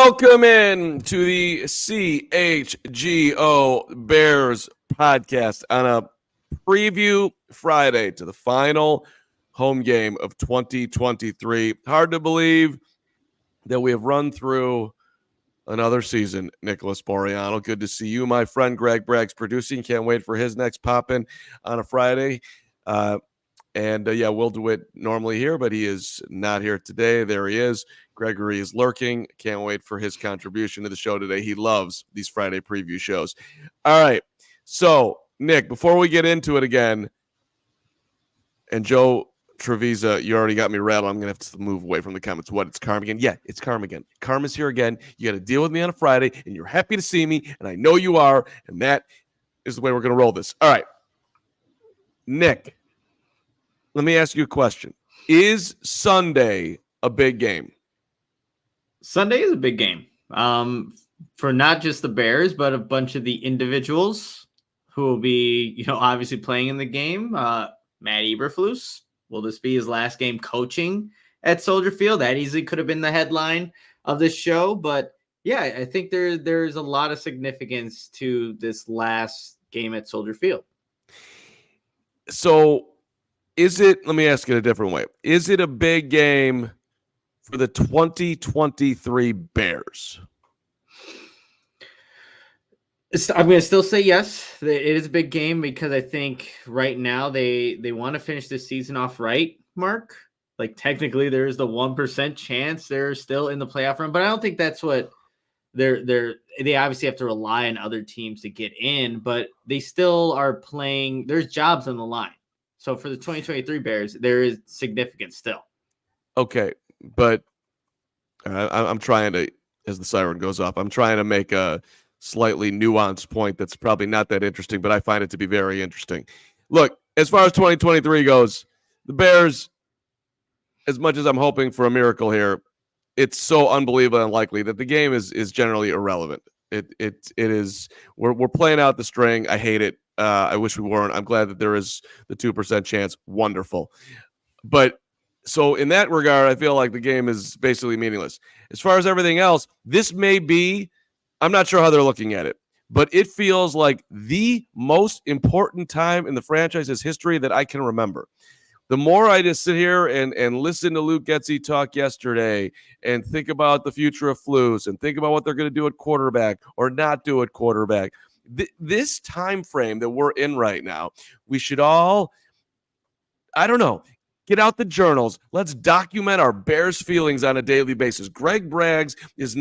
Welcome in to the CHGO Bears Podcast on a preview Friday to the final home game of 2023. Hard to believe that we have run through another season, Nicholas Moreano. Good to see you, my friend. Greg Bragg's producing. Can't wait for his next pop-in on a Friday. We'll do it normally here, but he is not here today. There he is. Gregory is lurking. Can't wait for his contribution to the show today. He loves these Friday preview shows. All right. So, Nick, before we get into it again, and Joe Trevisa, you already got me rattled. I'm going to have to move away from the comments. What? It's Carman again? Yeah, it's Carman again. Carman's here again. You got to deal with me on a Friday, and you're happy to see me, and I know you are, and that is the way we're going to roll this. All right. Nick, let me ask you a question. Is Sunday a big game? Sunday is a big game for not just the Bears, but a bunch of the individuals who will be, obviously playing in the game. Matt Eberflus, will this be his last game coaching at Soldier Field? That easily could have been the headline of this show. But, yeah, I think there's a lot of significance to this last game at Soldier Field. So let me ask it a different way. Is it a big game for the 2023 Bears? I'm going to still say yes. It is a big game because I think right now they want to finish this season off right, Mark. Like technically there's the 1% chance they're still in the playoff run, but I don't think that's what they obviously have to rely on other teams to get in, but they still are playing. There's jobs on the line. So for the 2023 Bears, there is significance still. Okay, but I'm trying to, as the siren goes off, I'm trying to make a slightly nuanced point that's probably not that interesting, but I find it to be very interesting. Look, as far as 2023 goes, the Bears, as much as I'm hoping for a miracle here, it's so unbelievably unlikely that the game is generally irrelevant. It is. We're playing out the string. I hate it. I wish we weren't. I'm glad that there is the 2% chance. Wonderful. But so in that regard, I feel like the game is basically meaningless. As far as everything else, this may be, I'm not sure how they're looking at it, but it feels like the most important time in the franchise's history that I can remember. The more I just sit here and listen to Luke Getsy talk yesterday and think about the future of Flus and think about what they're going to do at quarterback or not do at quarterback, this time frame that we're in right now, we should all, I don't know, get out the journals. Let's document our Bears feelings on a daily basis. Greg Braggs is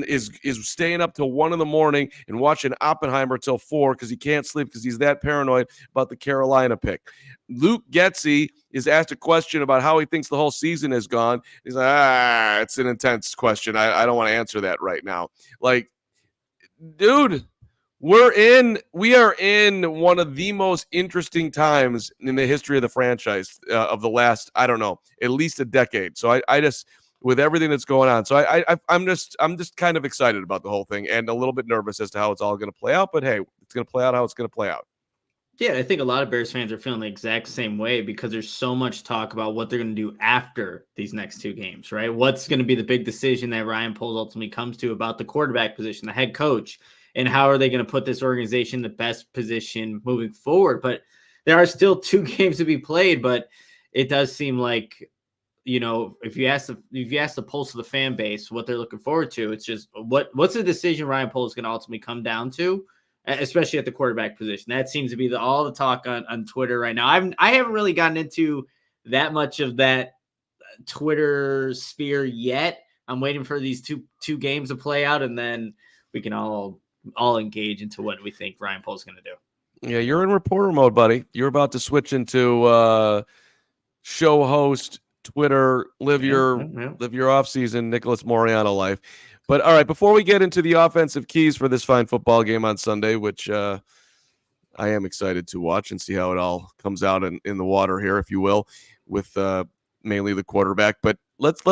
staying up till 1 a.m. and watching Oppenheimer till 4 because he can't sleep because he's that paranoid about the Carolina pick. Luke Getsy is asked a question about how he thinks the whole season has gone. He's like, it's an intense question. I don't want to answer that right now. Like, dude, we are in one of the most interesting times in the history of the franchise of the last, I don't know, at least a decade. So I just, with everything that's going on, so I'm just kind of excited about the whole thing and a little bit nervous as to how it's all going to play out. But hey, it's going to play out how it's going to play out. Yeah, I think a lot of Bears fans are feeling the exact same way because there's so much talk about what they're going to do after these next two games, right? What's going to be the big decision that Ryan Poles ultimately comes to about the quarterback position, the head coach, and how are they going to put this organization in the best position moving forward? But there are still 2 games to be played, but it does seem like, if you ask the pulse of the fan base what they're looking forward to, it's just what's the decision Ryan Poles is going to ultimately come down to, especially at the quarterback position. That seems to be all the talk on Twitter right now. I haven't really gotten into that much of that Twitter sphere yet. I'm waiting for these two games to play out, and then we can all engage into what we think Ryan Poles is going to do. Yeah, you're in reporter mode, buddy. You're about to switch into show host, Twitter, live your off-season Nicholas Moreano life. But all right, before we get into the offensive keys for this fine football game on Sunday, which I am excited to watch and see how it all comes out in the water here, if you will, with mainly the quarterback. But let's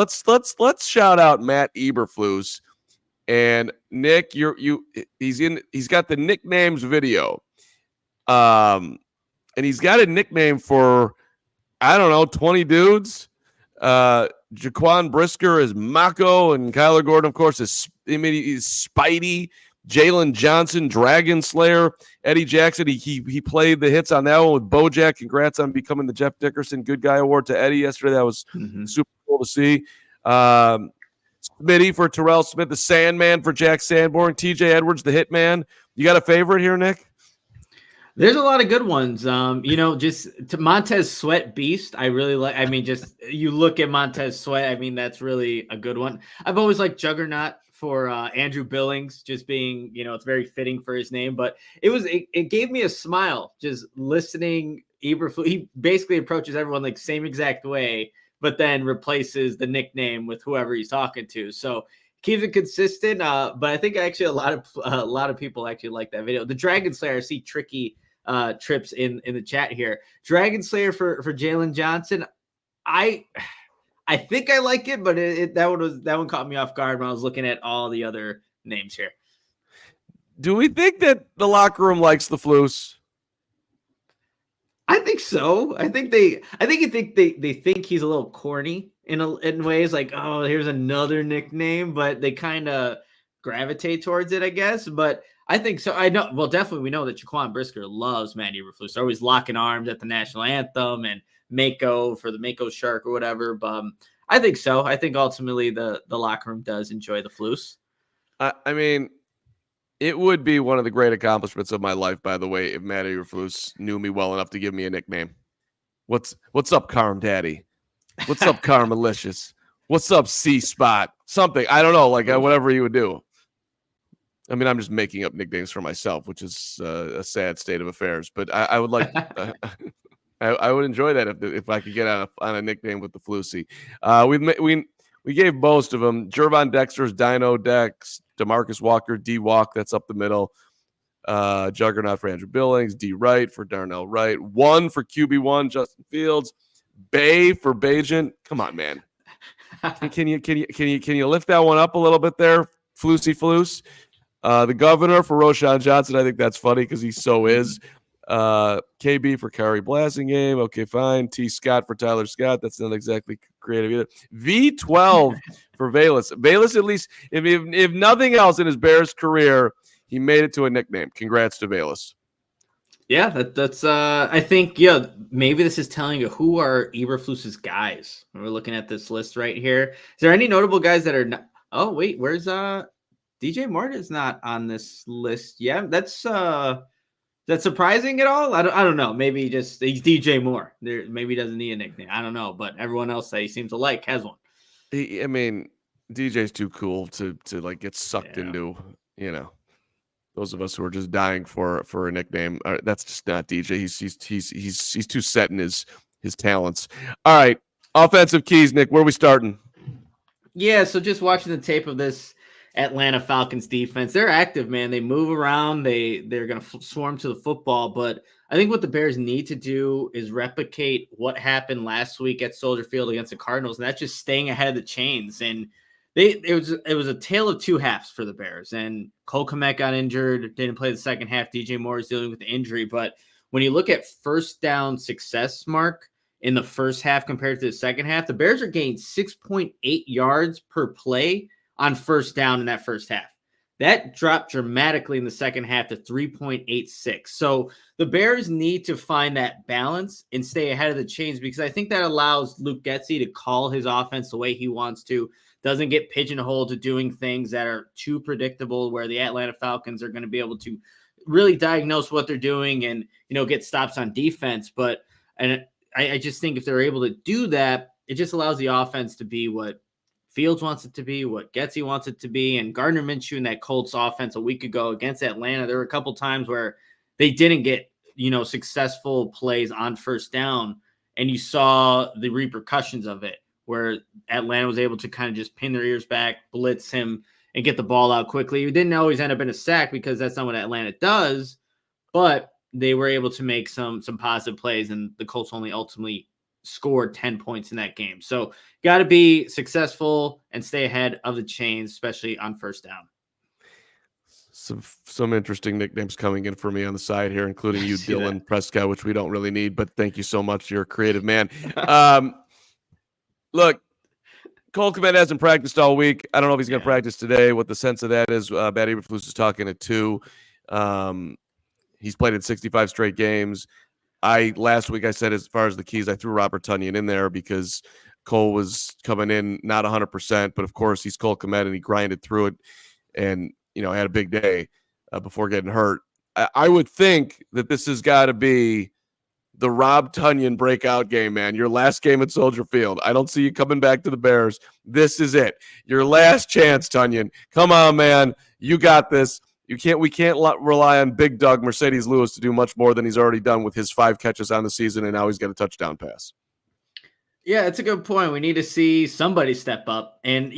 shout out Matt Eberflus. And Nick, he's got the nicknames video. And he's got a nickname for, I don't know, 20 dudes. Jaquan Brisker is Mako, and Kyler Gordon, of course, is Spidey. Jalen Johnson, Dragon Slayer. Eddie Jackson, he played the hits on that one with Bojack. Congrats on becoming the Jeff Dickerson Good Guy Award to Eddie yesterday. That was super cool to see. Smitty for Terrell Smith, the Sandman for Jack Sanborn, TJ Edwards, the Hitman. You got a favorite here, Nick? There's a lot of good ones. Just to Montez Sweat Beast. I really like. I mean, just you look at Montez Sweat. I mean, that's really a good one. I've always liked Juggernaut for Andrew Billings, just being, it's very fitting for his name. But it gave me a smile just listening. Eberflus, he basically approaches everyone like same exact way, but then replaces the nickname with whoever he's talking to. So keeps it consistent. But I think actually a lot of people actually like that video. The Dragon Slayer, I see Tricky Trips in the chat here. Dragon Slayer for Jalen Johnson. I think I like it, but that one caught me off guard when I was looking at all the other names here. Do we think that the locker room likes the Flus? I think so. I think they think he's a little corny in ways, like, oh, here's another nickname, but they kind of gravitate towards it, I guess. But I think so. I know. Well, definitely we know that Jaquan Brisker loves Matt Eberflus. They're always locking arms at the national anthem and Mako for the Mako Shark or whatever. But I think so. I think ultimately the locker room does enjoy the Flus. I mean, it would be one of the great accomplishments of my life, by the way, if Matt Eberflus knew me well enough to give me a nickname. What's up, Carm Daddy? What's up, Carm Malicious? What's up, C Spot? Something. I don't know, like whatever he would do. I mean, I'm just making up nicknames for myself, which is a sad state of affairs. But I would like, I would enjoy that if I could get on a nickname with the Flusy. We gave most of them. Jervon Dexter's Dino Dex, DeMarcus Walker, D Walk. That's up the middle. Juggernaut for Andrew Billings, D Wright for Darnell Wright, 1 for QB1 Justin Fields, Bay for Bajan. Come on, man. Can you lift that one up a little bit there, Flusy Flus? The Governor for Roshan Johnson. I think that's funny because he so is. KB for Kari Blasingame. Okay, fine. T Scott for Tyler Scott. That's not exactly creative either. V12 for Valus. Valus, at least, if nothing else in his Bears career, he made it to a nickname. Congrats to Valus. Yeah, that's I think, maybe this is telling you who are Eberflus's guys. We're looking at this list right here. Is there any notable guys that are not? Oh, wait, where's DJ Moore is not on this list. Yeah, that's surprising at all. I don't know. Maybe just he's DJ Moore. Maybe he doesn't need a nickname. I don't know, but everyone else that he seems to like has one. I mean, DJ's too cool to like get sucked into, those of us who are just dying for a nickname. That's just not DJ. He's too set in his talents. All right, offensive keys, Nick. Where are we starting? Yeah, so just watching the tape of this Atlanta Falcons defense, they're active, man. They move around. They're going to swarm to the football. But I think what the Bears need to do is replicate what happened last week at Soldier Field against the Cardinals, and that's just staying ahead of the chains. And it was a tale of two halves for the Bears. And Cole Kmet got injured, didn't play the second half. DJ Moore is dealing with the injury. But when you look at first down success, Mark, in the first half compared to the second half, the Bears are gaining 6.8 yards per play on first down in that first half. That dropped dramatically in the second half to 3.86. So the Bears need to find that balance and stay ahead of the chains, because I think that allows Luke Getsy to call his offense the way he wants to, doesn't get pigeonholed to doing things that are too predictable, where the Atlanta Falcons are going to be able to really diagnose what they're doing and, get stops on defense. But I just think if they're able to do that, it just allows the offense to be what Fields wants it to be, what Getsy wants it to be. And Gardner Minshew in that Colts offense a week ago against Atlanta, there were a couple times where they didn't get, successful plays on first down. And you saw the repercussions of it, where Atlanta was able to kind of just pin their ears back, blitz him, and get the ball out quickly. It didn't always end up in a sack, because that's not what Atlanta does, but they were able to make some positive plays, and the Colts only ultimately scored 10 points in that game. So got to be successful and stay ahead of the chains, especially on first down. Some interesting nicknames coming in for me on the side here, including you, Dylan Prescott, which we don't really need, but thank you so much. You're a creative man. Look, Cole Kmet hasn't practiced all week. I don't know if he's going to Yeah. practice today. What the sense of that is, Matt Eberflus is talking at 2. He's played in 65 straight games. Last week I said as far as the keys, I threw Robert Tonyan in there because Cole was coming in not 100%, but of course he's Cole Kmet and he grinded through it and, had a big day before getting hurt. I would think that this has got to be the Rob Tonyan breakout game, man. Your last game at Soldier Field. I don't see you coming back to the Bears. This is it. Your last chance, Tonyan. Come on, man. You got this. We can't rely on Big Doug Mercedes Lewis to do much more than he's already done with his 5 catches on the season, and now he's got a touchdown pass. Yeah, it's a good point. We need to see somebody step up. And,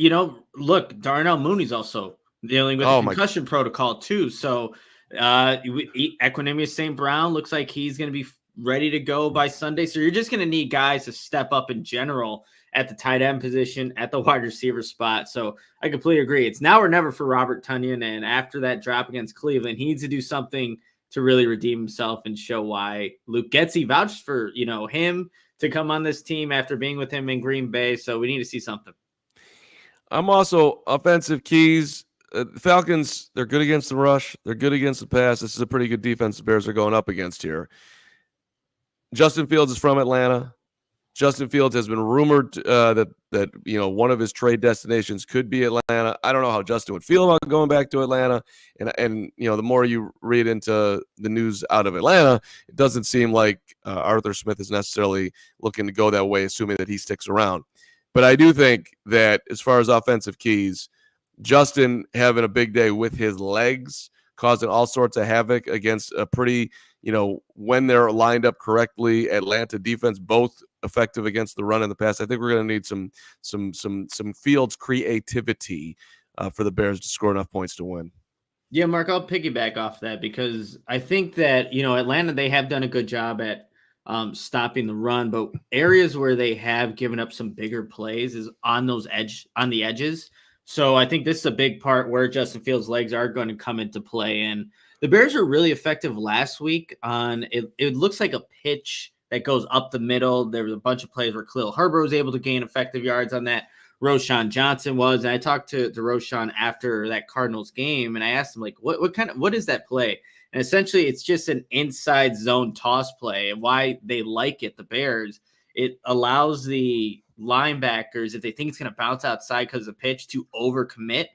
look, Darnell Mooney's also dealing with the concussion protocol too. So Equanimous St. Brown looks like he's going to be ready to go by Sunday. So you're just going to need guys to step up in general at the tight end position, at the wide receiver spot. So I completely agree. It's now or never for Robert Tonyan. And after that drop against Cleveland, he needs to do something to really redeem himself and show why Luke Getsy vouched for, him to come on this team after being with him in Green Bay. So we need to see something. I'm also offensive keys. Falcons, they're good against the rush. They're good against the pass. This is a pretty good defense the Bears are going up against here. Justin Fields is from Atlanta. Justin Fields has been rumored that one of his trade destinations could be Atlanta. I don't know how Justin would feel about going back to Atlanta. And the more you read into the news out of Atlanta, it doesn't seem like Arthur Smith is necessarily looking to go that way, assuming that he sticks around. But I do think that as far as offensive keys, Justin having a big day with his legs, causing all sorts of havoc against a pretty, when they're lined up correctly, Atlanta defense, both effective against the run and the pass. I think we're going to need some Fields creativity for the Bears to score enough points to win. Yeah, Mark, I'll piggyback off that because I think that, Atlanta, they have done a good job at stopping the run, but areas where they have given up some bigger plays is on the edges. So I think this is a big part where Justin Fields' legs are going to come into play. And the Bears were really effective last week on it. It looks like a pitch that goes up the middle. There was a bunch of plays where Khalil Herbert was able to gain effective yards on that. Roshan Johnson was. And I talked to Roshan after that Cardinals game, and I asked him, what is that play? And essentially, it's just an inside zone toss play. And why they like it, the Bears, it allows the linebackers, if they think it's going to bounce outside because of the pitch, to overcommit.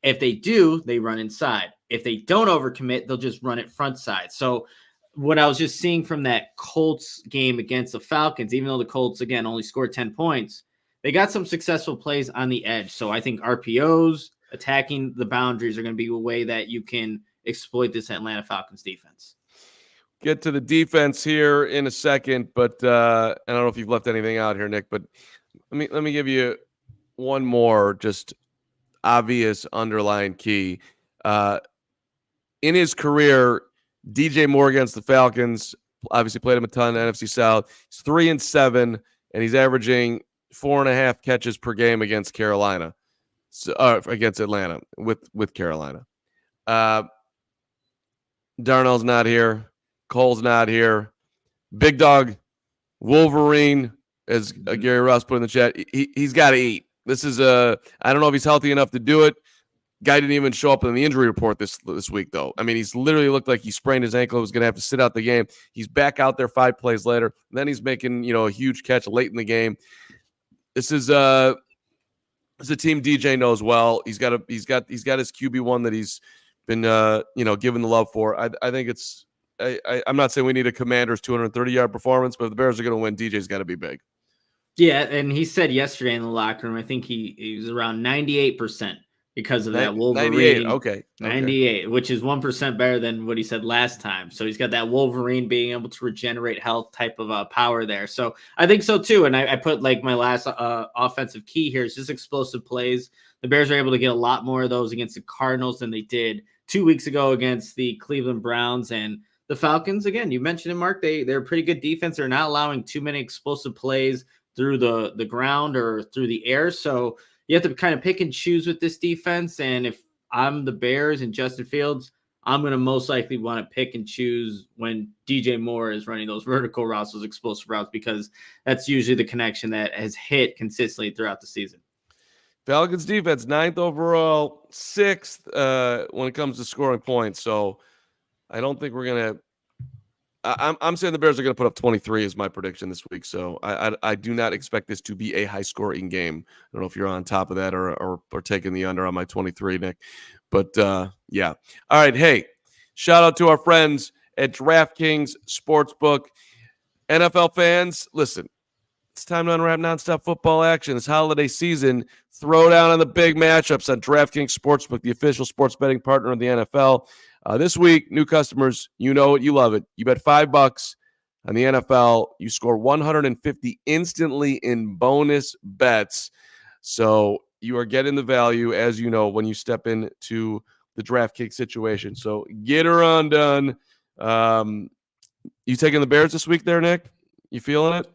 If they do, they run inside. If they don't overcommit, they'll just run it front side. So what I was just seeing from that Colts game against the Falcons, even though the Colts, again, only scored 10 points, they got some successful plays on the edge. So I think RPOs, attacking the boundaries, are going to be a way that you can exploit this Atlanta Falcons defense. Get to the defense here in a second, but I don't know if you've left anything out here, Nick, but let me give you one more just obvious underlying key. In his career, DJ Moore against the Falcons, obviously played him a ton in the NFC South. He's 3-7, and he's averaging 4.5 catches per game against Carolina, against Atlanta with Carolina. Darnell's not here. Cole's not here. Big Dog Wolverine, as Gary Ross put in the chat, he's got to eat. This is I don't know if he's healthy enough to do it. Guy didn't even show up in the injury report this week, though. I mean, he's literally looked like he sprained his ankle. He was going to have to sit out the game. He's back out there 5 plays later. And then he's making, a huge catch late in the game. This is a team DJ knows well. He's got his QB1 that he's been, given the love for. I think it's. I'm not saying we need a Commanders 230-yard performance, but if the Bears are going to win, DJ's got to be big. Yeah, and he said yesterday in the locker room, I think he was around 98%. Because of that Wolverine. 98, okay. 98, which is 1% better than what he said last time. So he's got that Wolverine being able to regenerate health type of power there. So I think so too. And I put my last offensive key here is just explosive plays. The Bears are able to get a lot more of those against the Cardinals than they did 2 weeks ago against the Cleveland Browns. And the Falcons, again, you mentioned it, Mark, they're a pretty good defense. They're not allowing too many explosive plays through the ground or through the air. So you have to kind of pick and choose with this defense. And if I'm the Bears and Justin Fields, I'm going to most likely want to pick and choose when DJ Moore is running those vertical routes, those explosive routes, because that's usually the connection that has hit consistently throughout the season. Falcons defense, 9th overall, 6th when it comes to scoring points. So I don't think we're going to I'm saying the Bears are going to put up 23 is my prediction this week. So I do not expect this to be a high-scoring game. I don't know if you're on top of that or taking the under on my 23, Nick. But, yeah. All right, hey, shout out to our friends at DraftKings Sportsbook. NFL fans, listen, it's time to unwrap nonstop football action. This holiday season, throw down on the big matchups on DraftKings Sportsbook, the official sports betting partner of the NFL. This week, new customers, you know it, you love it. You bet $5 on the NFL, you score 150 instantly in bonus bets. So you are getting the value, as you know, when you step into the DraftKings situation. So get her on done. You taking the Bears this week there, Nick? You feeling it?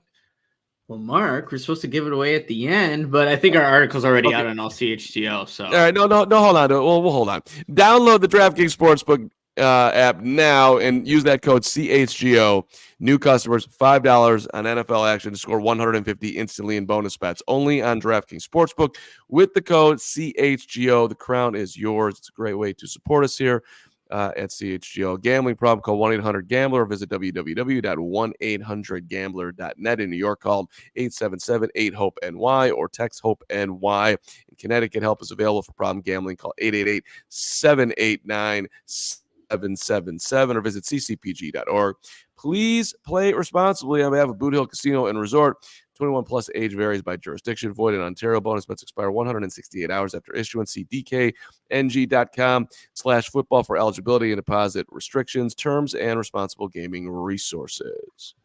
Well, Mark, we're supposed to give it away at the end, but I think our article's already out on CHGO. So, all right, no, hold on. We'll hold on. Download the DraftKings Sportsbook app now and use that code CHGO. New customers, $5 on NFL action to score 150 instantly in bonus bets. Only on DraftKings Sportsbook with the code CHGO. The crown is yours. It's a great way to support us here at CHGO. Gambling problem, call 1-800-GAMBLER or visit www.1800gambler.net. In New York, call 877-8-HOPE-NY or text HOPE-NY. In Connecticut, help is available for problem gambling. Call 888-789-777 or visit ccpg.org. Please play responsibly on behalf of Boot Hill Casino and Resort. 21 plus, age varies by jurisdiction. Void in Ontario. Bonus bets expire 168 hours after issuance. See dkng.com/football for eligibility and deposit restrictions, terms, and responsible gaming resources.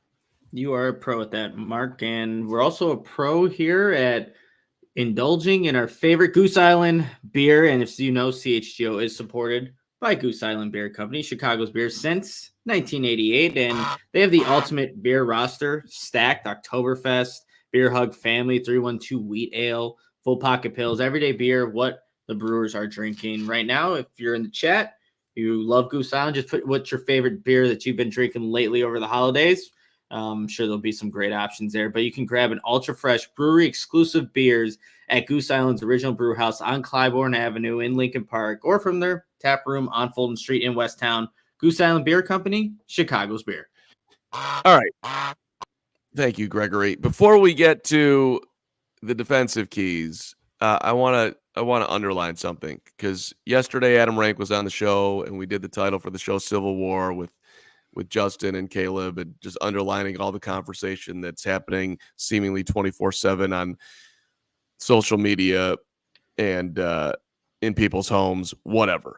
You are a pro at that, Mark, and we're also a pro here at indulging in our favorite Goose Island beer. And if you know, CHGO is supported by Goose Island Beer Company, Chicago's beer since 1988, and they have the ultimate beer roster: Stacked, Oktoberfest, Beer Hug Family, 312 Wheat Ale, Full Pocket Pills, everyday beer, what the brewers are drinking right now. If you're in the chat, you love Goose Island, just put what's your favorite beer that you've been drinking lately over the holidays. I'm sure there'll be some great options there, but you can grab an ultra fresh brewery exclusive beers at Goose Island's original brew house on Clybourne Avenue in Lincoln Park, or from their tap room on Fulton Street in Westtown. Goose Island Beer Company, Chicago's beer. All right. Thank you, Gregory. Before we get to the defensive keys, I want to underline something, because yesterday Adam Rank was on the show and we did the title for the show Civil War with Justin and Caleb, and just underlining all the conversation that's happening seemingly 24/7 on social media and in people's homes, whatever,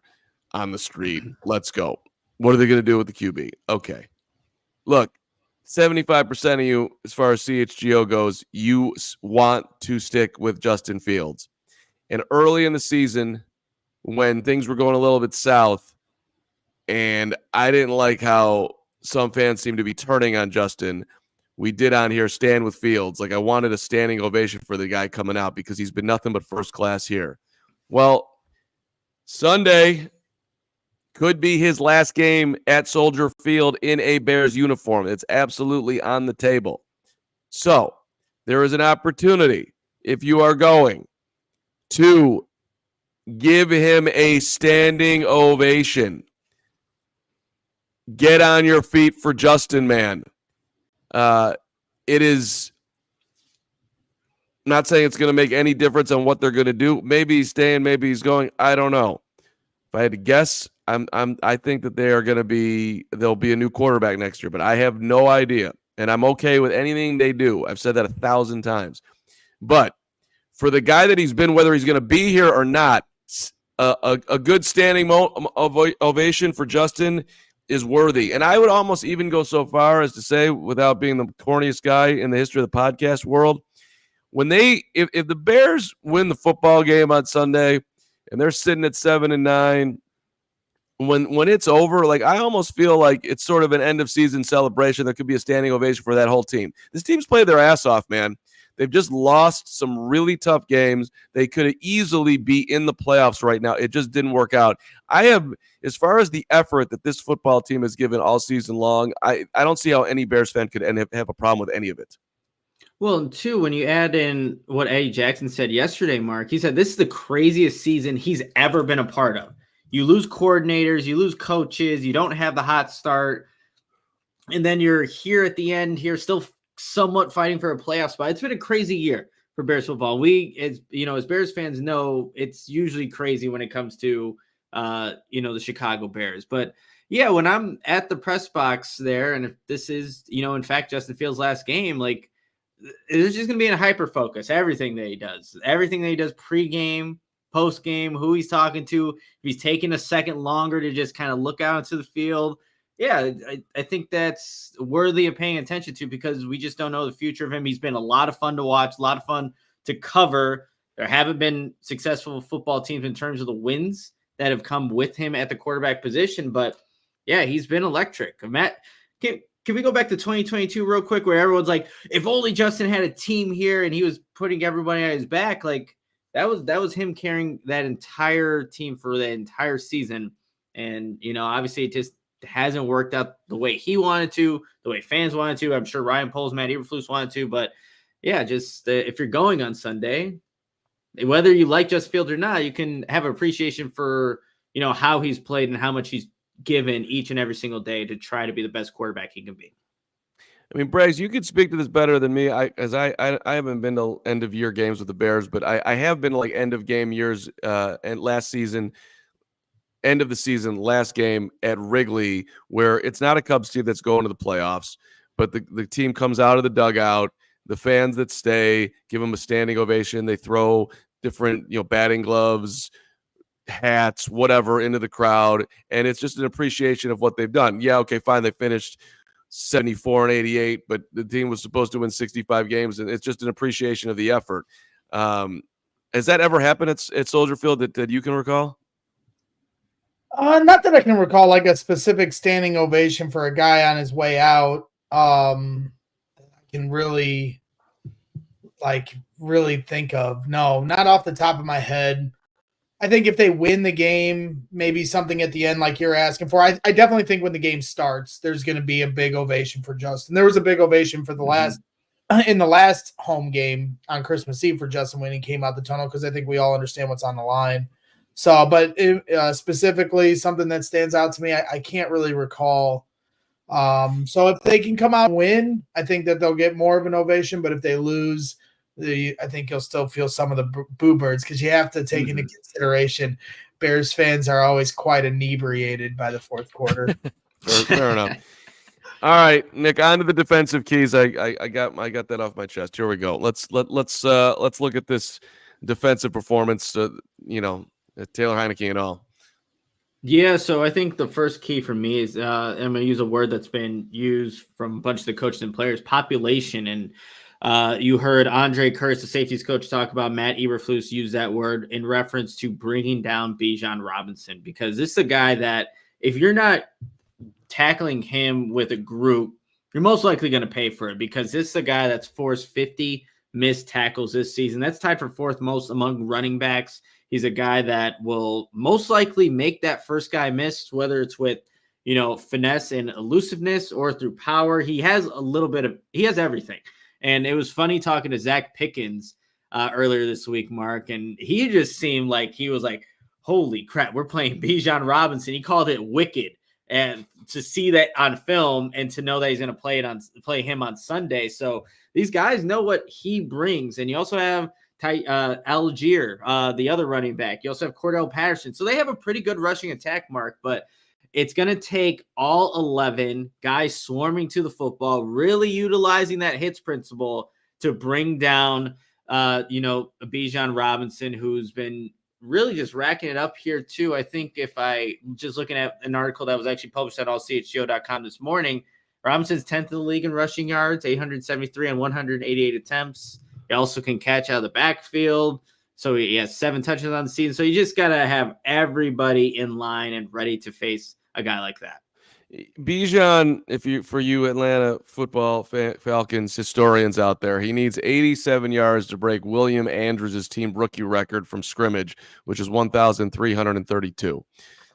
on the street. Let's go. What are they going to do with the QB? Okay. Look, 75% of you, as far as CHGO goes, you want to stick with Justin Fields. And early in the season, when things were going a little bit south, and I didn't like how some fans seem to be turning on Justin, we did on here stand with Fields. Like, I wanted a standing ovation for the guy coming out because he's been nothing but first class here. Well, Sunday could be his last game at Soldier Field in a Bears uniform. It's absolutely on the table. So there is an opportunity, if you are going, to give him a standing ovation. Get on your feet for Justin, man. It is not saying it's going to make any difference on what they're going to do. Maybe he's staying, maybe he's going. I don't know. If I had to guess, I think that there'll be a new quarterback next year, but I have no idea. And I'm okay with anything they do. I've said that 1,000 times. But for the guy that he's been, whether he's going to be here or not, a good standing ovation for Justin is worthy. And I would almost even go so far as to say, without being the corniest guy in the history of the podcast world, when if the Bears win the football game on Sunday and they're sitting at 7-9, when it's over, like, I almost feel like it's sort of an end of season celebration. There could be a standing ovation for that whole team. This team's played their ass off, man. They've just lost some really tough games. They could easily be in the playoffs right now. It just didn't work out. As far as the effort that this football team has given all season long, I don't see how any Bears fan could have a problem with any of it. Well, and two, when you add in what Eddie Jackson said yesterday, Mark, he said this is the craziest season he's ever been a part of. You lose coordinators, you lose coaches, you don't have the hot start, and then you're here at the end here still somewhat fighting for a playoff spot. It's been a crazy year for Bears football. As Bears fans know, it's usually crazy when it comes to the Chicago Bears. But yeah, when I'm at the press box there, and if this is, in fact, Justin Fields' last game, like, it's just going to be in a hyper focus. Everything that he does pregame, postgame, who he's talking to, if he's taking a second longer to just kind of look out into the field. Yeah, I think that's worthy of paying attention to because we just don't know the future of him. He's been a lot of fun to watch, a lot of fun to cover. There haven't been successful football teams in terms of the wins that have come with him at the quarterback position. But yeah, he's been electric. Matt, can we go back to 2022 real quick where everyone's like, if only Justin had a team here and he was putting everybody on his back, like that was him carrying that entire team for the entire season. And, obviously it just hasn't worked out the way he wanted to, the way fans wanted to. I'm sure Ryan Poles, Matt Eberflus wanted to, but yeah, just if you're going on Sunday, whether you like Justin Fields or not, you can have appreciation for, how he's played and how much he's given each and every single day to try to be the best quarterback he can be. I mean, Braggs, you could speak to this better than me. I haven't been to end of year games with the Bears, but I have been to like end of game years and last season, end of the season, last game at Wrigley, where it's not a Cubs team that's going to the playoffs, but the team comes out of the dugout, the fans that stay give them a standing ovation. They throw different, batting gloves, hats, whatever into the crowd. And it's just an appreciation of what they've done. Yeah. Okay, fine. They finished 74 and 88, but the team was supposed to win 65 games. And it's just an appreciation of the effort. Has that ever happened at Soldier Field that you can recall? Not that I can recall like a specific standing ovation for a guy on his way out. I can really think of. No, not off the top of my head. I think if they win the game, maybe something at the end like you're asking for. I definitely think when the game starts, there's going to be a big ovation for Justin. There was a big ovation for the last home game on Christmas Eve for Justin when he came out the tunnel because I think we all understand what's on the line. So, but specifically something that stands out to me, I can't really recall. So if they can come out and win, I think that they'll get more of an ovation. But if they lose, I think you'll still feel some of the boo birds because you have to take into consideration Bears fans are always quite inebriated by the fourth quarter. Fair enough. All right, Nick, on to the defensive keys. I got that off my chest. Here we go. Let's look at this defensive performance. Taylor Heineke and all. Yeah, so I think the first key for me is I'm going to use a word that's been used from a bunch of the coaches and players, population. And you heard Andre Kurtz, the safeties coach, talk about Matt Eberflus use that word in reference to bringing down Bijan Robinson, because this is a guy that if you're not tackling him with a group, you're most likely going to pay for it because this is a guy that's forced 50 missed tackles this season. That's tied for fourth most among running backs. He's a guy that will most likely make that first guy miss, whether it's with, finesse and elusiveness or through power. He has he has everything. And it was funny talking to Zach Pickens earlier this week, Mark, and he just seemed like he was like, holy crap, we're playing Bijan Robinson. He called it wicked. And to see that on film and to know that he's going to play him on Sunday. So these guys know what he brings. And you also have Algier, the other running back. You also have Cordell Patterson. So they have a pretty good rushing attack, Mark, but it's going to take all 11 guys swarming to the football, really utilizing that hits principle to bring down, Bijan Robinson, who's been really just racking it up here too. I think if I just looking at an article that was actually published at ALLCITY.com this morning, Robinson's 10th in the league in rushing yards, 873 on 188 attempts. He also can catch out of the backfield. So he has 7 touchdowns on the season. So you just got to have everybody in line and ready to face a guy like that. Bijan, for you Atlanta football Falcons historians out there, he needs 87 yards to break William Andrews' team rookie record from scrimmage, which is 1,332.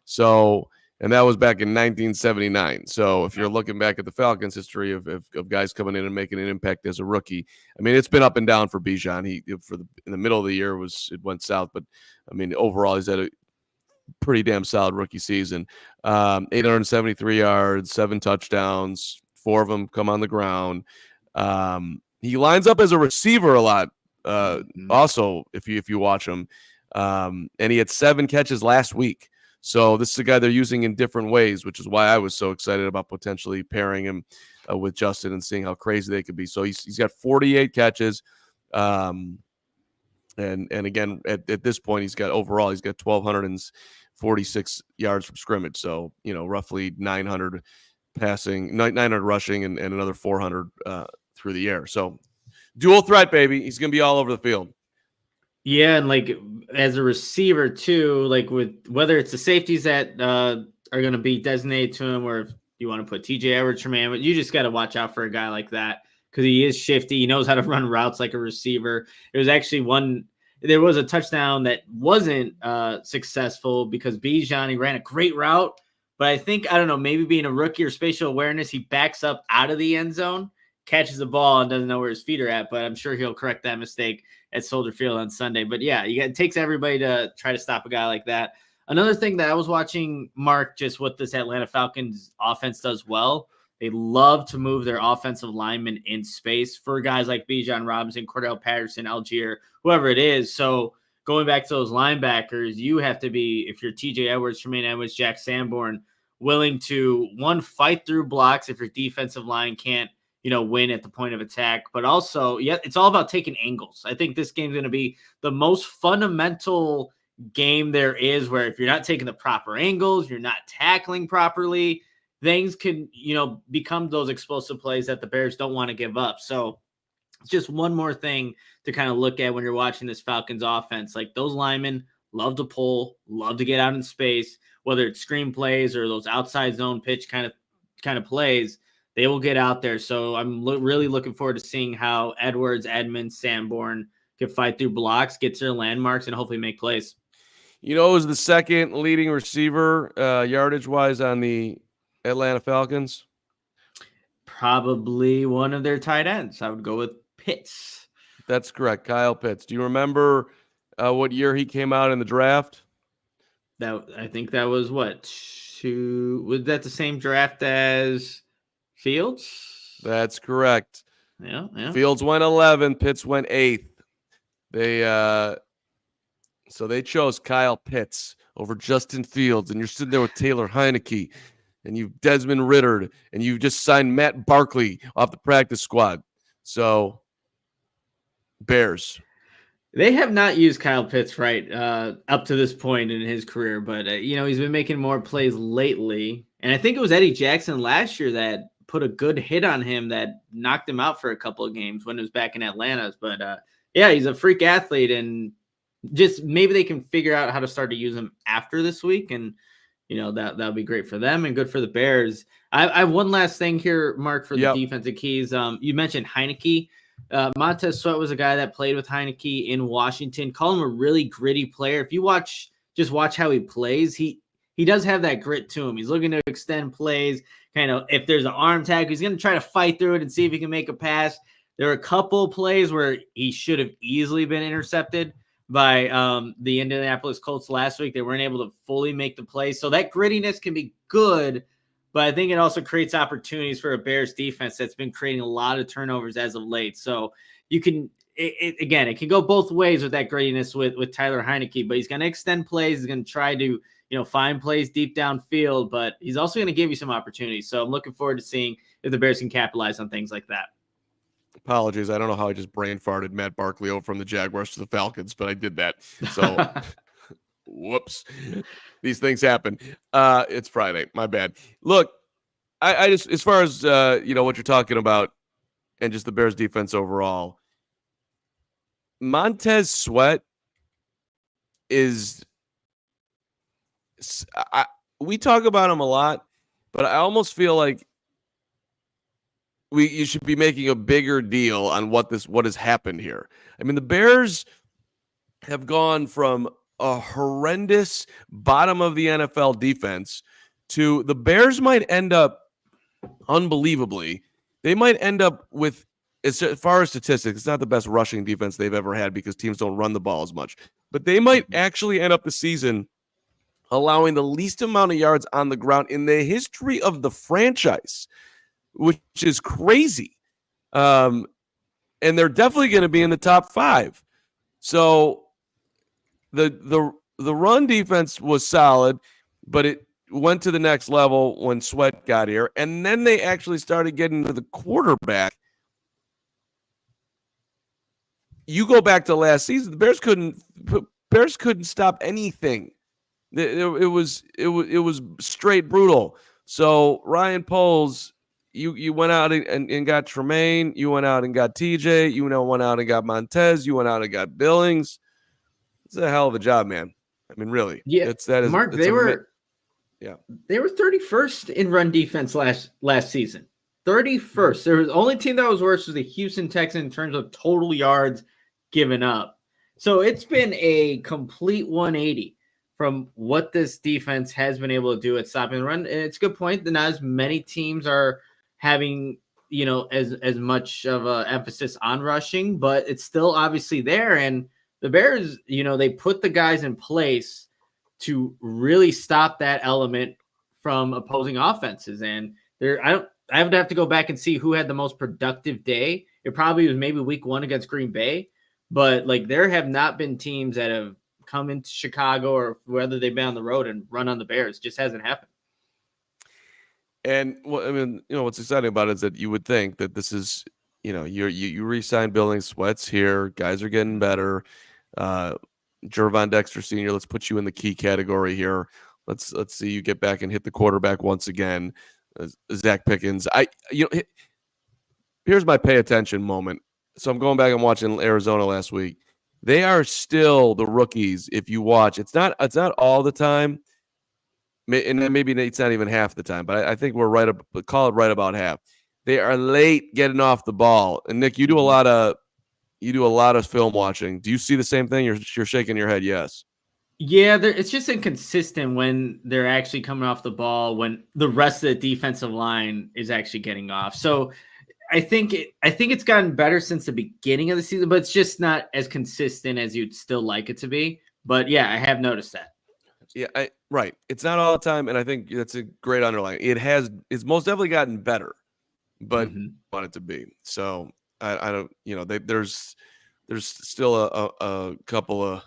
So, and that was back in 1979. So, if you're looking back at the Falcons' history of guys coming in and making an impact as a rookie, I mean, it's been up and down for Bijan. In the middle of the year it went south, but I mean, overall, he's had a pretty damn solid rookie season. 873 yards, 7 touchdowns, 4 of them come on the ground. He lines up as a receiver a lot. Also, if you watch him, and he had 7 catches last week. So this is a guy they're using in different ways, which is why I was so excited about potentially pairing him with Justin and seeing how crazy they could be. So he's got 48 catches. And again, at this point, he's got 1,246 yards from scrimmage. So, roughly 900 passing, 900 rushing, and another 400 through the air. So dual threat, baby. He's going to be all over the field. Yeah, and like as a receiver too, like with whether it's the safeties that are going to be designated to him, or if you want to put TJ Edwards, Carman, but you just got to watch out for a guy like that because he is shifty. He knows how to run routes like a receiver. It was actually there was a touchdown that wasn't successful because Bijan, he ran a great route, but I don't know, maybe being a rookie or spatial awareness, he backs up out of the end zone, catches the ball, and doesn't know where his feet are at, but I'm sure he'll correct that mistake at Soldier Field on Sunday. But yeah, it takes everybody to try to stop a guy like that. Another thing that I was watching, Mark, just what this Atlanta Falcons offense does well, they love to move their offensive linemen in space for guys like Bijan Robinson, Cordell Patterson, Algier, whoever it is. So going back to those linebackers, you have to be, if you're TJ Edwards, Tremaine Edwards, Jack Sanborn, willing to, one, fight through blocks if your defensive line can't, win at the point of attack, but also, it's all about taking angles. I think this game's going to be the most fundamental game there is, where if you're not taking the proper angles, you're not tackling properly, things can, become those explosive plays that the Bears don't want to give up. So it's just one more thing to kind of look at when you're watching this Falcons offense. Like, those linemen love to pull, love to get out in space, whether it's screen plays or those outside zone pitch kind of plays. They will get out there. So I'm really looking forward to seeing how Edwards, Edmonds, Sanborn can fight through blocks, get to their landmarks, and hopefully make plays. It was the second leading receiver yardage-wise on the Atlanta Falcons? Probably one of their tight ends. I would go with Pitts. That's correct, Kyle Pitts. Do you remember what year he came out in the draft? I think that was was that the same draft as Fields? That's correct. Yeah. Fields went 11th, Pitts went 8th. So they chose Kyle Pitts over Justin Fields, and you're sitting there with Taylor Heineke, and you've Desmond Ritter, and you've just signed Matt Barkley off the practice squad. So, Bears. They have not used Kyle Pitts right up to this point in his career, but he's been making more plays lately. And I think it was Eddie Jackson last year that put a good hit on him that knocked him out for a couple of games when it was back in Atlanta. But he's a freak athlete, and just maybe they can figure out how to start to use him after this week, and that'll be great for them and good for the Bears. I have one last thing here, Mark, for the defensive keys. You mentioned Heineke. Montez Sweat was a guy that played with Heineke in Washington. Call him a really gritty player. If you watch how he plays, he does have that grit to him. He's looking to extend plays. Kind of, if there's an arm tag, he's going to try to fight through it and see if he can make a pass. There are a couple plays where he should have easily been intercepted by the Indianapolis Colts last week. They weren't able to fully make the play. So that grittiness can be good, but I think it also creates opportunities for a Bears defense that's been creating a lot of turnovers as of late. So you can, it can go both ways with that grittiness with Tyler Heineke, but he's going to extend plays. He's going to try to, find plays deep downfield, but he's also going to give you some opportunities. So I'm looking forward to seeing if the Bears can capitalize on things like that. Apologies. I don't know how I just brain farted Matt Barkley over from the Jaguars to the Falcons, but I did that. So, whoops. These things happen. It's Friday. My bad. Look, I just, as far as, what you're talking about and just the Bears defense overall, Montez Sweat is, we talk about him a lot, but I almost feel like you should be making a bigger deal on what has happened here. I mean, the Bears have gone from a horrendous bottom of the NFL defense to the Bears might end up, unbelievably, they might end up with, as far as statistics, it's not the best rushing defense they've ever had because teams don't run the ball as much, but they might actually end up the season allowing the least amount of yards on the ground in the history of the franchise, which is crazy. And they're definitely going to be in the top 5. So the run defense was solid, but it went to the next level when Sweat got here. And then they actually started getting to the quarterback. You go back to last season, the Bears couldn't stop anything. It was straight brutal. So Ryan Poles, you went out and got Tremaine. You went out and got TJ. You went out and got Montez. You went out and got Billings. It's a hell of a job, man. I mean, really. Yeah, Mark, they were 31st in run defense last season. 31st. There was the only team that was worse was the Houston Texans in terms of total yards given up. So it's been a complete 180 from what this defense has been able to do at stopping the run. And it's a good point that not as many teams are having, as much of an emphasis on rushing, but it's still obviously there. And the Bears, they put the guys in place to really stop that element from opposing offenses. And I would have to go back and see who had the most productive day. It probably was maybe week 1 against Green Bay, but there have not been teams that have come into Chicago or whether they've been on the road and run on the Bears. It just hasn't happened. And what's exciting about it is that you would think that this is, you re-sign Billings, Sweat's here, guys are getting better. Jervon Dexter Sr., let's put you in the key category here. Let's see you get back and hit the quarterback once again. Zach Pickens. Here's my pay attention moment. So I'm going back and watching Arizona last week. They are still the rookies. If you watch, it's not all the time, and then maybe it's not even half the time. But I think we're right up. Call it right about half. They are late getting off the ball. And Nick, you do a lot of film watching. Do you see the same thing? You're shaking your head. Yes. Yeah, it's just inconsistent when they're actually coming off the ball when the rest of the defensive line is actually getting off. So I think it's gotten better since the beginning of the season, but it's just not as consistent as you'd still like it to be. But yeah, I have noticed that. Yeah, right. It's not all the time, and I think that's a great underline. It's most definitely gotten better, but want it to be. So I don't, there's still a couple of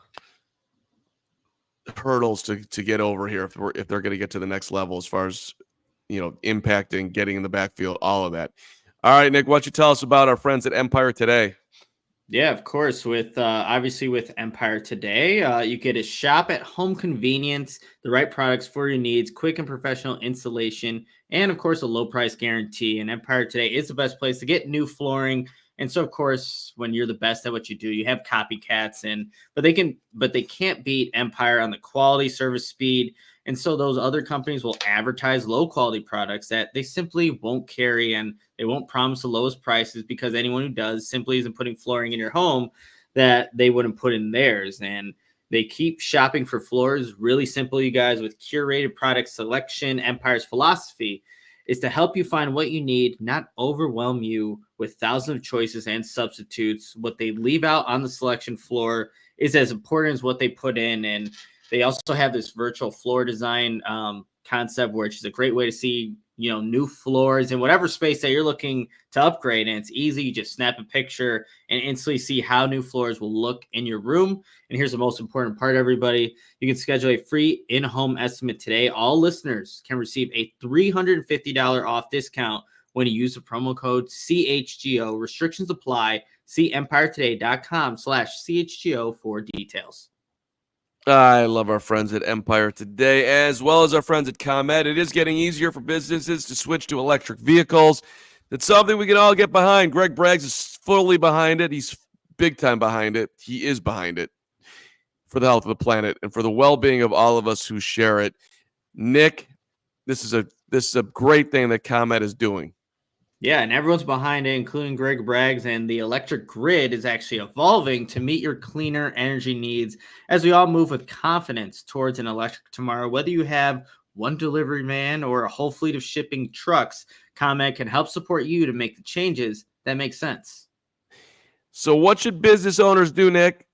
hurdles to get over here if they're going to get to the next level as far as impacting, getting in the backfield, all of that. All right, Nick, why don't you tell us about our friends at Empire Today? Yeah, of course. With obviously with Empire Today, you get a shop at home convenience, the right products for your needs, quick and professional installation, and of course a low price guarantee. And Empire Today is the best place to get new flooring. And so, of course, when you're the best at what you do, you have copycats, but they can't beat Empire on the quality, service, speed. And so those other companies will advertise low quality products that they simply won't carry, and they won't promise the lowest prices because anyone who does simply isn't putting flooring in your home that they wouldn't put in theirs. And they keep shopping for floors really simple, you guys, with curated product selection. Empire's philosophy is to help you find what you need, not overwhelm you with thousands of choices and substitutes. What they leave out on the selection floor is as important as what they put in. And they also have this virtual floor design concept, which is a great way to see, new floors in whatever space that you're looking to upgrade. And it's easy. You just snap a picture and instantly see how new floors will look in your room. And here's the most important part, everybody. You can schedule a free in-home estimate today. All listeners can receive a $350 off discount when you use the promo code CHGO. Restrictions apply. See empiretoday.com/CHGO for details. I love our friends at Empire Today, as well as our friends at ComEd. It is getting easier for businesses to switch to electric vehicles. It's something we can all get behind. Greg Braggs is fully behind it. He's big time behind it. He is behind it for the health of the planet and for the well-being of all of us who share it. Nick, this is is a great thing that ComEd is doing. Yeah, and everyone's behind it, including Greg Braggs, and the electric grid is actually evolving to meet your cleaner energy needs as we all move with confidence towards an electric tomorrow. Whether you have one delivery man or a whole fleet of shipping trucks, ComEd can help support you to make the changes that make sense. So what should business owners do, Nick?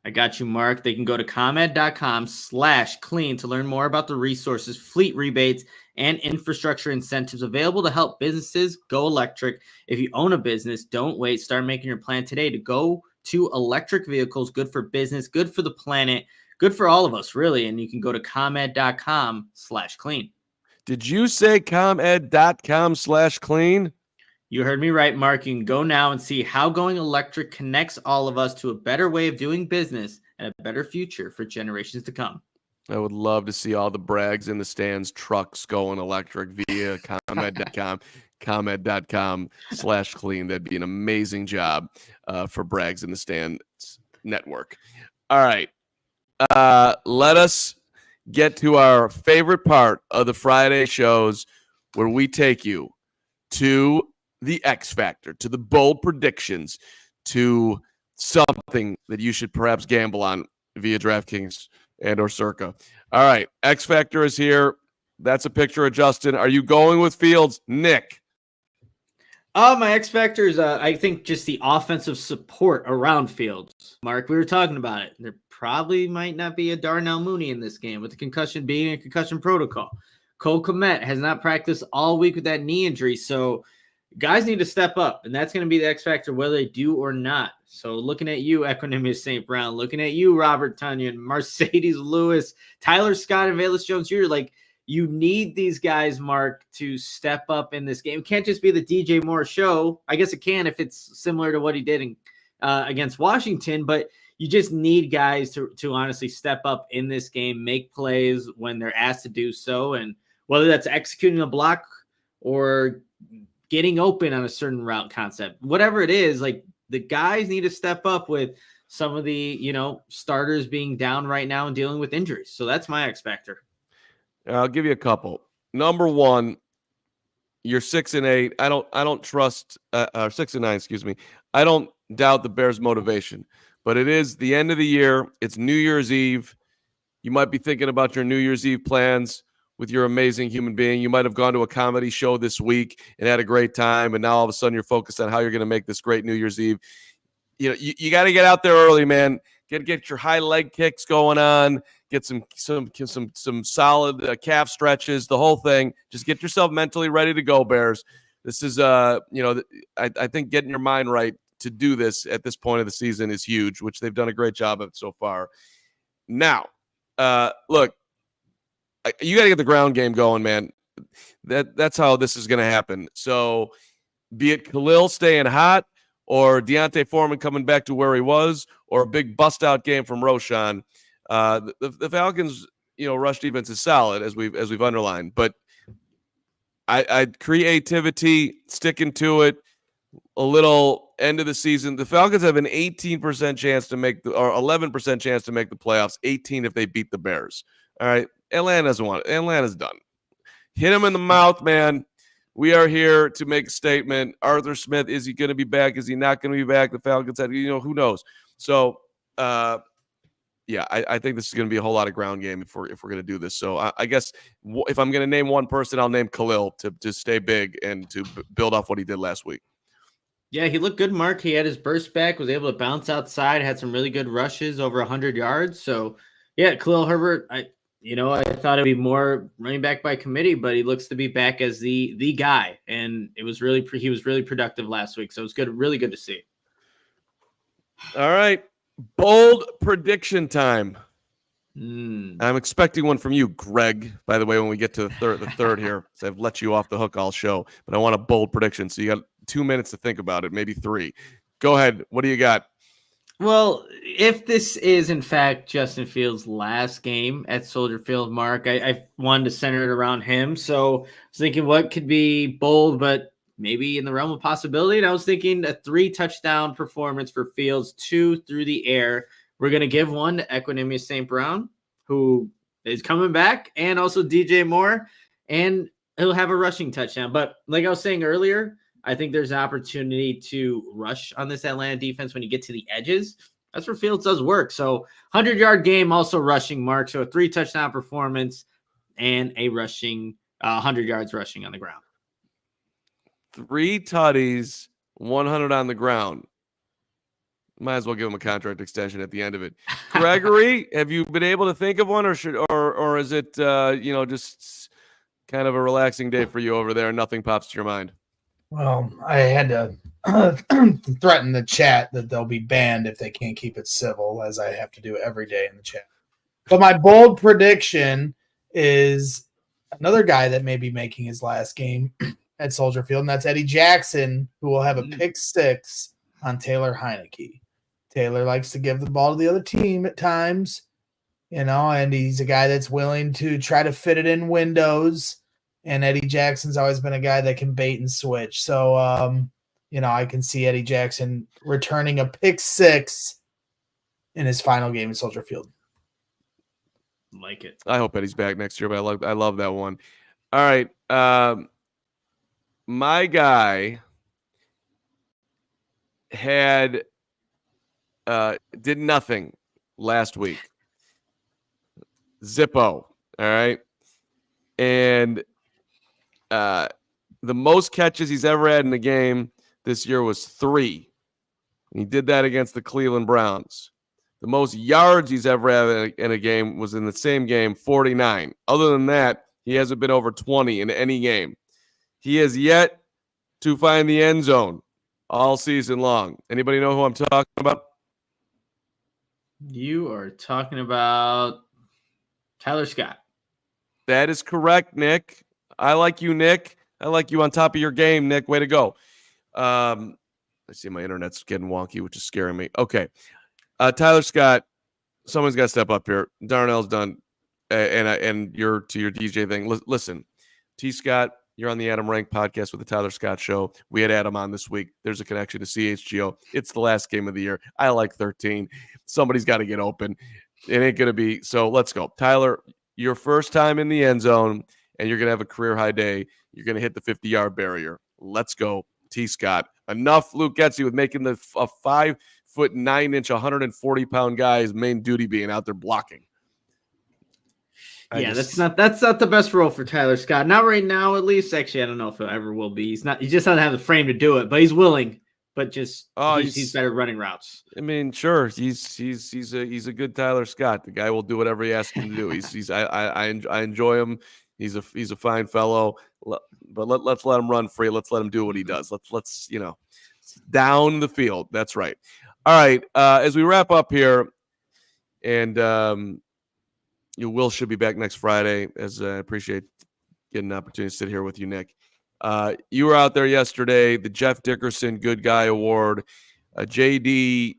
I got you, Mark. They can go to ComEd.com/clean to learn more about the resources, fleet rebates, and infrastructure incentives available to help businesses go electric. If you own a business, don't wait. Start making your plan today to go to electric vehicles. Good for business, good for the planet, good for all of us, really. And you can go to ComEd.com/clean. Did you say ComEd.com/clean? You heard me right, Mark. You can go now and see how going electric connects all of us to a better way of doing business and a better future for generations to come. I would love to see all the Braggs in the stands, trucks going electric via ComEd.com, ComEd.com/clean. That'd be an amazing job for Braggs in the Stands network. All right. Let us get to our favorite part of the Friday shows where we take you to the X Factor, to the bold predictions, to something that you should perhaps gamble on via DraftKings and or Circa. All right, X Factor is here. That's a picture of Justin. Are you going with Fields, Nick? My X Factor is, I think, just the offensive support around Fields. Mark, we were talking about it. There probably might not be a Darnell Mooney in this game with the concussion being a concussion protocol. Cole Kmet has not practiced all week with that knee injury, so guys need to step up, and that's going to be the X Factor whether they do or not. So looking at you, Equanimous St. Brown, looking at you, Robert Tonyan, Mercedes Lewis, Tyler Scott, and Velus Jones Jr., like, you need these guys, Mark, to step up in this game. It can't just be the DJ Moore show. I guess it can if it's similar to what he did against Washington, but you just need guys to honestly step up in this game, make plays when they're asked to do so, and whether that's executing a block or getting open on a certain route concept, whatever it is, like, the guys need to step up with some of the, starters being down right now and dealing with injuries. So that's my X Factor. I'll give you a couple. Number one, you're 6-8. I don't trust 6-9. Excuse me. I don't doubt the Bears' motivation, but it is the end of the year. It's New Year's Eve. You might be thinking about your New Year's Eve plans with your amazing human being. You might have gone to a comedy show this week and had a great time, and now all of a sudden you're focused on how you're going to make this great New Year's Eve. You got to get out there early, man. Get your high leg kicks going on. Get some solid calf stretches, the whole thing. Just get yourself mentally ready to go, Bears. This is I think getting your mind right to do this at this point of the season is huge, which they've done a great job of so far. Now, look, you got to get the ground game going, man. That's how this is going to happen. So be it Khalil staying hot or Deontay Foreman coming back to where he was or a big bust-out game from Roschon, the Falcons, rush defense is solid, as we've underlined. But I creativity, sticking to it, a little end of the season. The Falcons have an 18% chance to make or 11% chance to make the playoffs, 18 if they beat the Bears. All right. Atlanta doesn't want it. Atlanta's done. Hit him in the mouth, man. We are here to make a statement. Arthur Smith, is he going to be back? Is he not going to be back? The Falcons said, who knows? So, I think this is going to be a whole lot of ground game if we're going to do this. So I guess if I'm going to name one person, I'll name Khalil to stay big and to build off what he did last week. Yeah, he looked good, Mark. He had his burst back, was able to bounce outside, had some really good rushes, over 100 yards. So, yeah, Khalil Herbert, I thought it'd be more running back by committee, but he looks to be back as the guy, and he was really productive last week. So it's good, really good to see. All right, bold prediction time. I'm expecting one from you, Greg. By the way, when we get to the third here, so I've let you off the hook all show, but I want a bold prediction. So you got 2 minutes to think about it, maybe 3. Go ahead. What do you got? Well, if this is, in fact, Justin Fields' last game at Soldier Field, Mark, I wanted to center it around him. So I was thinking what could be bold, but maybe in the realm of possibility. And I was thinking a 3-touchdown performance for Fields, 2 through the air. We're going to give one to Equanimous St. Brown, who is coming back, and also DJ Moore. And he'll have a rushing touchdown. But like I was saying earlier, I think there's an opportunity to rush on this Atlanta defense when you get to the edges. That's where Fields does work. So 100-yard game, also rushing mark. So a 3-touchdown performance and a rushing 100 yards rushing on the ground. 3 tutties, 100 on the ground. Might as well give him a contract extension at the end of it. Gregory, have you been able to think of one, or is it just kind of a relaxing day for you over there and nothing pops to your mind? Well, I had to threaten the chat that they'll be banned if they can't keep it civil, as I have to do every day in the chat. But my bold prediction is another guy that may be making his last game at Soldier Field, and that's Eddie Jackson, who will have a pick 6 on Taylor Heineke. Taylor likes to give the ball to the other team at times, and he's a guy that's willing to try to fit it in windows. And Eddie Jackson's always been a guy that can bait and switch. So, I can see Eddie Jackson returning a pick 6 in his final game at Soldier Field. Like it. I hope Eddie's back next year, but I love that one. All right. My guy did nothing last week. Zippo. All right. And the most catches he's ever had in a game this year was 3. And he did that against the Cleveland Browns. The most yards he's ever had in a game was in the same game, 49. Other than that, he hasn't been over 20 in any game. He has yet to find the end zone all season long. Anybody know who I'm talking about? You are talking about Tyler Scott. That is correct, Nick. I like you, Nick. I like you on top of your game, Nick. Way to go. I see my internet's getting wonky, which is scaring me. Okay. Tyler Scott, someone's got to step up here. Darnell's done. And you're to your DJ thing. Listen, T. Scott, you're on the Adam Rank podcast with the Tyler Scott Show. We had Adam on this week. There's a connection to CHGO. It's the last game of the year. I like 13. Somebody's got to get open. It ain't going to be. So let's go. Tyler, your first time in the end zone, and you're going to have a career-high day. You're going to hit the 50-yard barrier. Let's go, T. Scott. Enough Luke Getsy with making a 5'9", 140-pound guy his main duty being out there blocking. That's not the best role for Tyler Scott. Not right now, at least. Actually, I don't know if it ever will be. He just doesn't have the frame to do it, but he's willing. But he's better running routes. I mean, sure, he's a good Tyler Scott. The guy will do whatever he asks him to do. I enjoy him. He's a fine fellow. But let's let him run free. Let's let him do what he does. Let's down the field. That's right. All right. As we wrap up here, and Will should be back next Friday. As I appreciate getting an opportunity to sit here with you, Nick. You were out there yesterday. The Jeff Dickerson Good Guy Award. JD.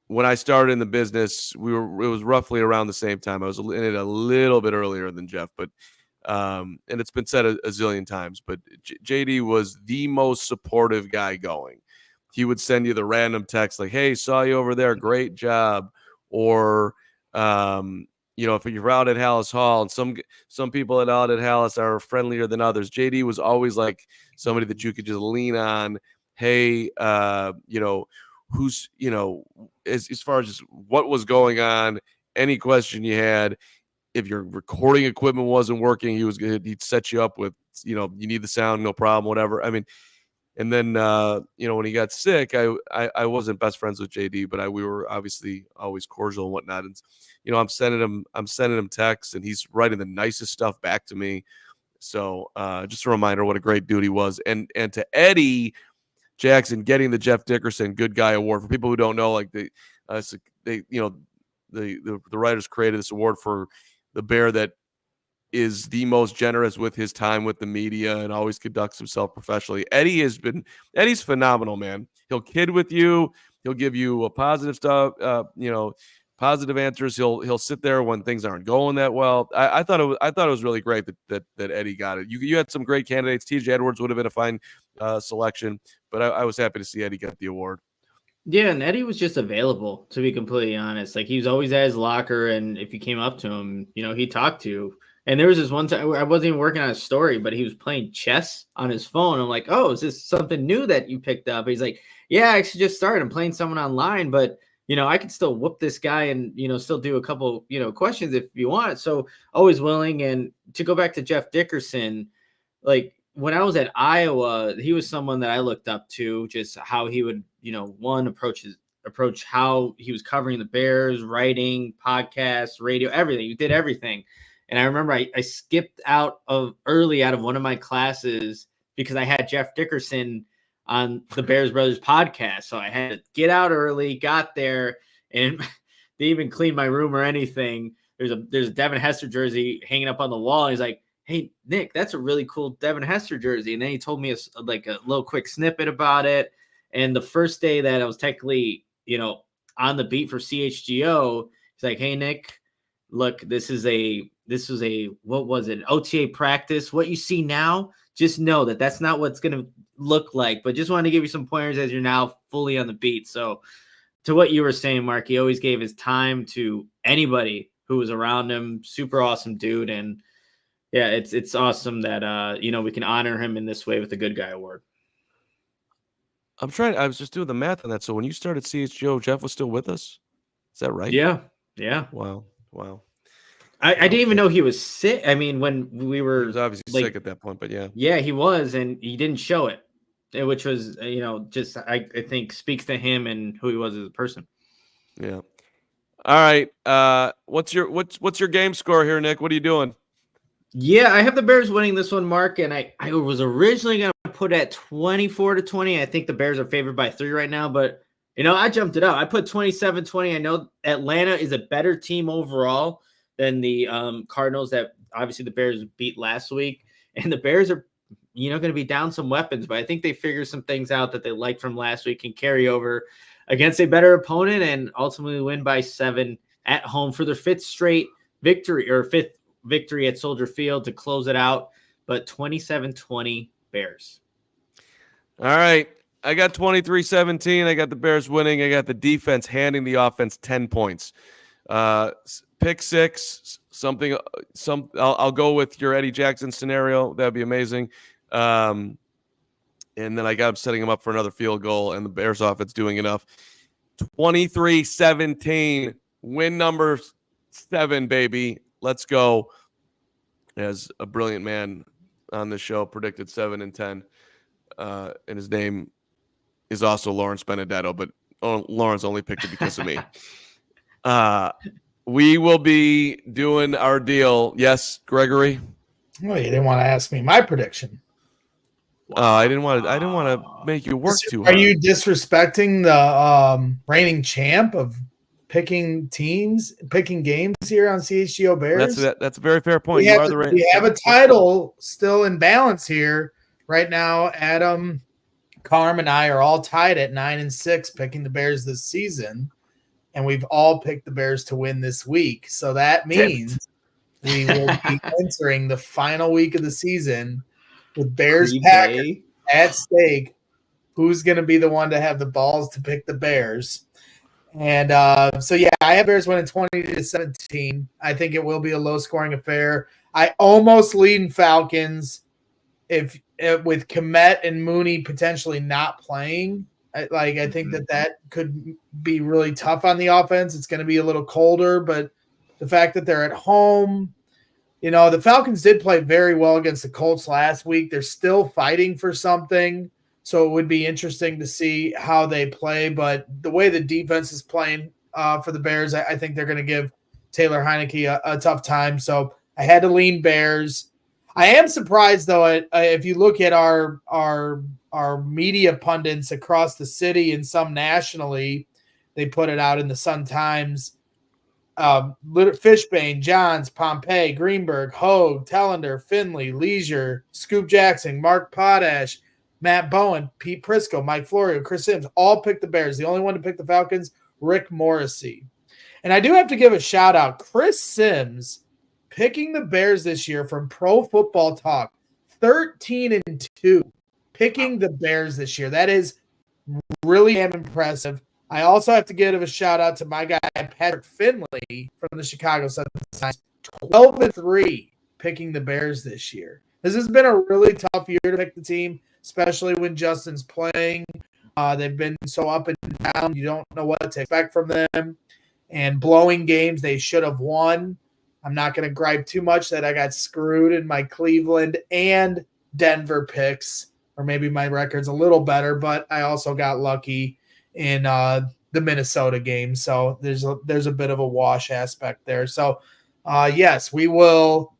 When I started in the business, it was roughly around the same time. I was in it a little bit earlier than Jeff, but and it's been said a zillion times. But JD was the most supportive guy going. He would send you the random text like, "Hey, saw you over there, great job," or if you're out at Hallis Hall, and some people out at Hallis are friendlier than others. JD was always like somebody that you could just lean on. Hey, who's as far as just what was going on, any question you had, if your recording equipment wasn't working, he'd set you up with you need the sound, no problem, whatever. I mean, and then when he got sick, I wasn't best friends with JD, but we were obviously always cordial and whatnot. And I'm sending him texts, and he's writing the nicest stuff back to me. So just a reminder what a great dude he was, and to Eddie Jackson getting the Jeff Dickerson Good Guy Award. For people who don't know, like the writers created this award for the Bear that is the most generous with his time with the media and always conducts himself professionally. Eddie's phenomenal, man. He'll kid with you. He'll give you a positive stuff, positive answers. He'll sit there when things aren't going that well. I thought it was really great that Eddie got it. You had some great candidates. TJ Edwards would have been a fine selection, but I was happy to see Eddie get the award. Yeah, and Eddie was just available, to be completely honest. Like, he was always at his locker, and if you came up to him, he'd talk to you. And there was this one time I wasn't even working on a story, but he was playing chess on his phone. I'm like, oh, is this something new that you picked up? He's like, yeah, I actually just started. I'm playing someone online, but I could still whoop this guy and, still do a couple, questions if you want. So always willing. And to go back to Jeff Dickerson, like when I was at Iowa, he was someone that I looked up to, just how he would, approach how he was covering the Bears, writing, podcasts, radio, everything. He did everything. And I remember I skipped out of one of my classes because I had Jeff Dickerson on the Bears Brothers podcast. So I had to get out early, got there, and they even cleaned my room or anything. There's a Devin Hester jersey hanging up on the wall. And he's like, hey, Nick, that's a really cool Devin Hester jersey. And then he told me a little quick snippet about it. And the first day that I was technically, on the beat for CHGO, he's like, hey, Nick, look, this was a, what was it? OTA practice. What you see now, just know that that's not what's going to look like, but just wanted to give you some pointers as you're now fully on the beat. So to what you were saying, Mark, he always gave his time to anybody who was around him. Super awesome dude. And yeah, it's awesome that, we can honor him in this way with the Good Guy Award. I was just doing the math on that. So when you started CHGO, Jeff was still with us? Is that right? Yeah. Wow. I didn't even know he was sick. I mean, when we were, he was obviously sick at that point, but yeah. Yeah, he was, and he didn't show it, which was, just I think speaks to him and who he was as a person. Yeah. All right. What's your game score here, Nick? What are you doing? Yeah, I have the Bears winning this one, Mark, and I was originally going to put at 24-20. I think the Bears are favored by 3 right now, but I jumped it up. I put 27-20. I know Atlanta is a better team overall than the Cardinals that obviously the Bears beat last week. And the Bears are, going to be down some weapons, but I think they figure some things out that they liked from last week and carry over against a better opponent and ultimately win by 7 at home for their 5th straight victory or 5th victory at Soldier Field to close it out. But 27-20 Bears. All right. I got 23-17. I got the Bears winning. I got the defense handing the offense 10 points. Pick 6, I'll go with your Eddie Jackson scenario. That'd be amazing. And then I got him setting him up for another field goal, and the Bears offense doing enough. 23-17, win number 7, baby. Let's go. As a brilliant man on this show predicted 7 and 10. And his name is also Lawrence Benedetto, but Lawrence only picked it because of me. We will be doing our deal. Yes, Gregory? Well, you didn't want to ask me my prediction. I didn't want to make you work too hard. Are you disrespecting the reigning champ of picking games here on CHGO Bears? That's a very fair point. We have a title still in balance here right now. Adam, Carman, and I are all tied at 9-6 picking the Bears this season. And we've all picked the Bears to win this week. So that means we will be entering the final week of the season with Bears Packers at stake. Who's going to be the one to have the balls to pick the Bears? And so, yeah, I have Bears winning 20-17. I think it will be a low-scoring affair. I almost lean Falcons with Kmet and Mooney potentially not playing. I think that could be really tough on the offense. It's going to be a little colder, but the fact that they're at home, the Falcons did play very well against the Colts last week. They're still fighting for something, so it would be interesting to see how they play. But the way the defense is playing for the Bears, I think they're going to give Taylor Heineke a tough time. So I had to lean Bears. I am surprised, though, if you look at our media pundits across the city and some nationally, they put it out in the Sun-Times. Fishbane, Johns, Pompey, Greenberg, Hogue, Tellender, Finley, Leisure, Scoop Jackson, Mark Potash, Matt Bowen, Pete Prisco, Mike Florio, Chris Sims, all picked the Bears. The only one to pick the Falcons, Rick Morrissey. And I do have to give a shout out. Chris Sims picking the Bears this year from Pro Football Talk, 13-2, picking the Bears this year. That is really damn impressive. I also have to give a shout out to my guy Patrick Finley from the Chicago Sun-Times, 12-3, picking the Bears this year. This has been a really tough year to pick the team, especially when Justin's playing. They've been so up and down. You don't know what to expect from them. And blowing games they should have won. I'm not going to gripe too much that I got screwed in my Cleveland and Denver picks, or maybe my record's a little better, but I also got lucky in the Minnesota game. So there's a bit of a wash aspect there. So, yes, we will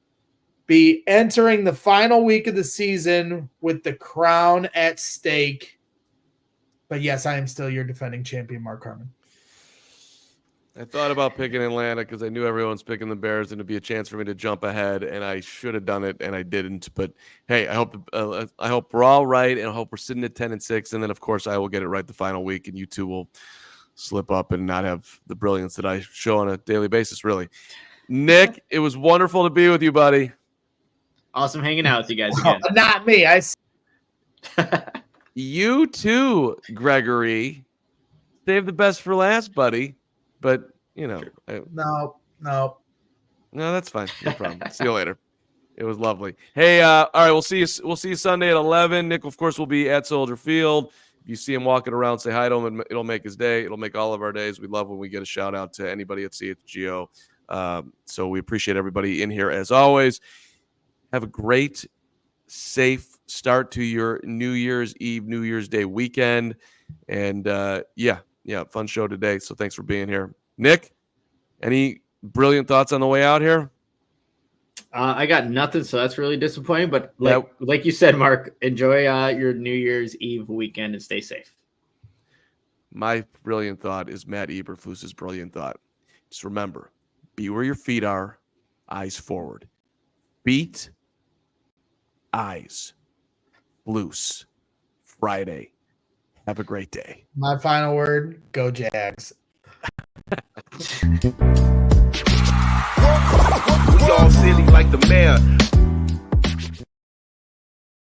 be entering the final week of the season with the crown at stake. But yes, I am still your defending champion, Mark Carman. I thought about picking Atlanta because I knew everyone's picking the Bears, and it'd be a chance for me to jump ahead, and I should have done it, and I didn't. But hey, I hope we're all right, and I hope we're sitting at 10-6, and then of course I will get it right the final week, and you two will slip up and not have the brilliance that I show on a daily basis. Really, Nick, it was wonderful to be with you, buddy. Awesome hanging out with you guys again. Not me. You too, Gregory. Save the best for last, buddy. But No, that's fine. No problem. See you later. It was lovely. Hey, all right, we'll see you Sunday at 11. Nick, of course, will be at Soldier Field. If you see him walking around, say hi to him. It'll make his day. It'll make all of our days. We love when we get a shout out to anybody at CHGO. So we appreciate everybody in here as always. Have a great, safe start to your New Year's Eve, New Year's Day weekend. And fun show today. So thanks for being here. Nick, any brilliant thoughts on the way out here? I got nothing, so that's really disappointing. But like you said, Mark, enjoy your New Year's Eve weekend and stay safe. My brilliant thought is Matt Eberflus's brilliant thought. Just remember, be where your feet are, eyes forward. Feet, eyes, loose. Friday. Have a great day. My final word, go Jags. We all silly like the mayor.